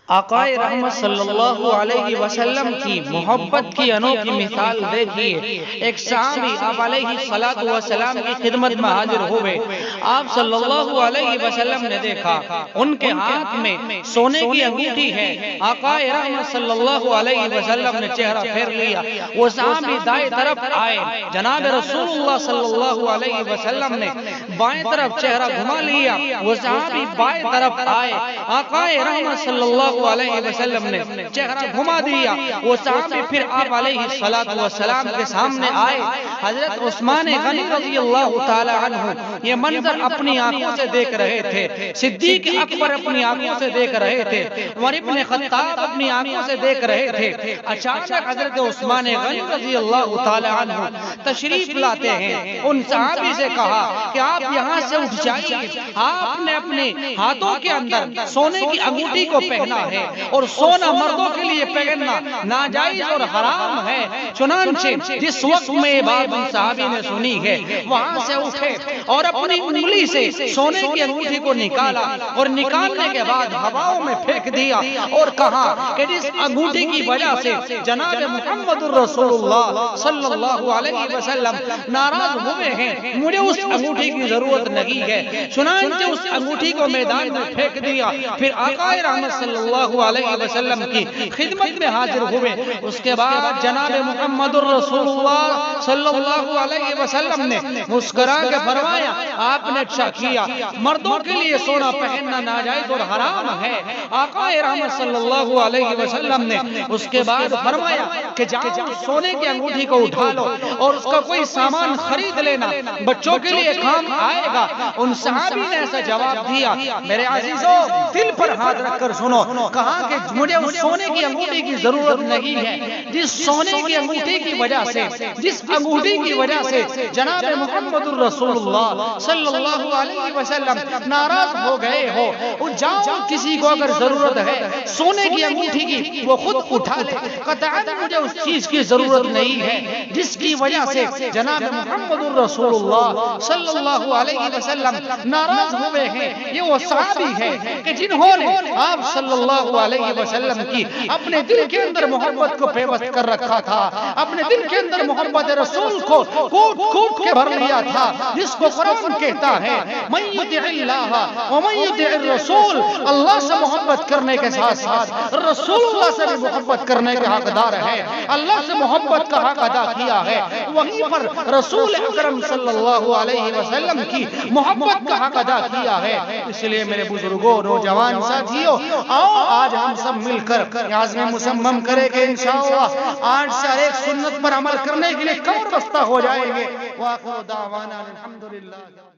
آقائے رحمت صلی اللہ علیہ وسلم کی محبت کی انوکھی مثال دیکھیے۔ ایک صحابی آپ علیہ السلام کی خدمت میں حاضر ہوئے۔ آپ صلی اللہ علیہ وسلم نے دیکھا ان کے ہاتھ میں سونے کی انگوٹھی ہے۔ آقائے رحمت صلی اللہ علیہ وسلم نے چہرہ پھیر لیا۔ وہ صحابی دائیں طرف آئے، جناب رسول اللہ صلی اللہ علیہ وسلم نے بائیں طرف چہرہ گھما لیا۔ وہ صحابی بائیں طرف آئے، آقائے رحمت صلی اللہ علیہ وسلم نے چہرہ گھما دیا۔ وہ صحابی پھر آپ علیہ السلام کے سامنے آئے۔ حضرت عثمان غنی رضی اللہ تعالی عنہ یہ منظر اپنی آنکھوں سے دیکھ رہے تھے، صدیق اکبر اپنی آنکھوں سے دیکھ رہے تھے، عمر ابن خطاب اپنی آنکھوں سے دیکھ رہے تھے۔ اچانک حضرت عثمان غنی رضی اللہ تعالی عنہ تشریف لاتے ہیں۔ ان صحابی سے کہا کہ آپ یہاں سے اٹھ جائیے، آپ نے اپنے ہاتھوں کے اندر سونے کی انگوٹھی کو پہنا ہے، اور سونا مردوں کے لیے پہننا ناجائز اور حرام ہے۔ چنانچہ جس وقت میں بات ان صحابی نے سنی ہے، وہاں سے اٹھے اور اپنی انگلی سے سونے کی انگوٹھی کو نکالا، اور نکالنے کے بعد ہواؤں میں پھینک دیا اور کہا کہ جس انگوٹھی کی وجہ سے جناب محمد الرسول اللہ صلی اللہ علیہ وسلم ناراض ہوئے ہیں، مجھے اس انگوٹھی کی ضرورت نہیں ہے۔ چنانچہ اس انگوٹھی کو میدان میں پھینک دیا۔ پھر آقا رحمت صلی اللہ علیہ وسلم کی خدمت میں حاضر ہوئے۔ اس کے بعد جناب محمد الرسول اللہ صلی اللہ علیہ وسلم نے مسکرا کے فرمایا، آپ نے اچھا کیا، مردوں کے لیے سونا پہننا ناجائز اور حرام ہے۔ آقا رحمت صلی اللہ علیہ وسلم نے اس کے بعد فرمایا کہ جاؤ سونے کی انگوٹھی کو اٹھا لو اور اس کا کوئی سامان خرید لینا، بچوں کے لیے کام آئے گا۔ ان صحابی نے ایسا جواب دیا، میرے عزیزوں دل پر ہاتھ رکھ کر سنو، کہا کہ مجھے اس سونے کی انگوٹھی کی ضرورت نہیں ہے۔ جس سونے کی انگوٹھی کی وجہ سے، جس انگوٹھی کی وجہ سے جناب محمد الرسول اللہ صلی اللہ علیہ وسلم ناراض ہو گئے ہو، جاؤ کسی کو اگر ضرورت ہے سونے کی انگوٹھی کی وہ خود اٹھا لے، قطعاً مجھے اس چیز کی ضرورت نہیں ہے جس کی وجہ سے جناب محمد الرسول اللہ صلی اللہ علیہ وسلم ناراض ہوئے ہیں۔ یہ وہ صحابی ہے کہ جنہوں نے آپ صلی اللہ علیہ وسلم کی اپنے دل کے اندر محبت کو پیوست کر رکھا تھا، اپنے دل کے اندر محبت رسول کو کوٹ کوٹ کے بھر لیا تھا، جس کو قرآن کہتا ہے من یطع اللہ ومن یطع الرسول، اللہ سے محبت کرنے کے ساتھ ساتھ رسول اللہ سے بھی محبت کرنے کے حقدار ہے۔ اللہ سے محبت کا حق ادا کیا ہے، وہیں پر رسول اکرم صلی اللہ علیہ وسلم کی محبت کا حق ادا کیا ہے۔ اس لیے میرے بزرگوں، نوجوان ساتھیوں، آؤ آج ہم سب مل کر عزم مصمم کریں کہ انشاءاللہ آج سے ہر ایک سنت پر عمل کرنے کے لیے کمر بستہ ہو جائیں گے۔ وآخر دعوانا الحمدللہ۔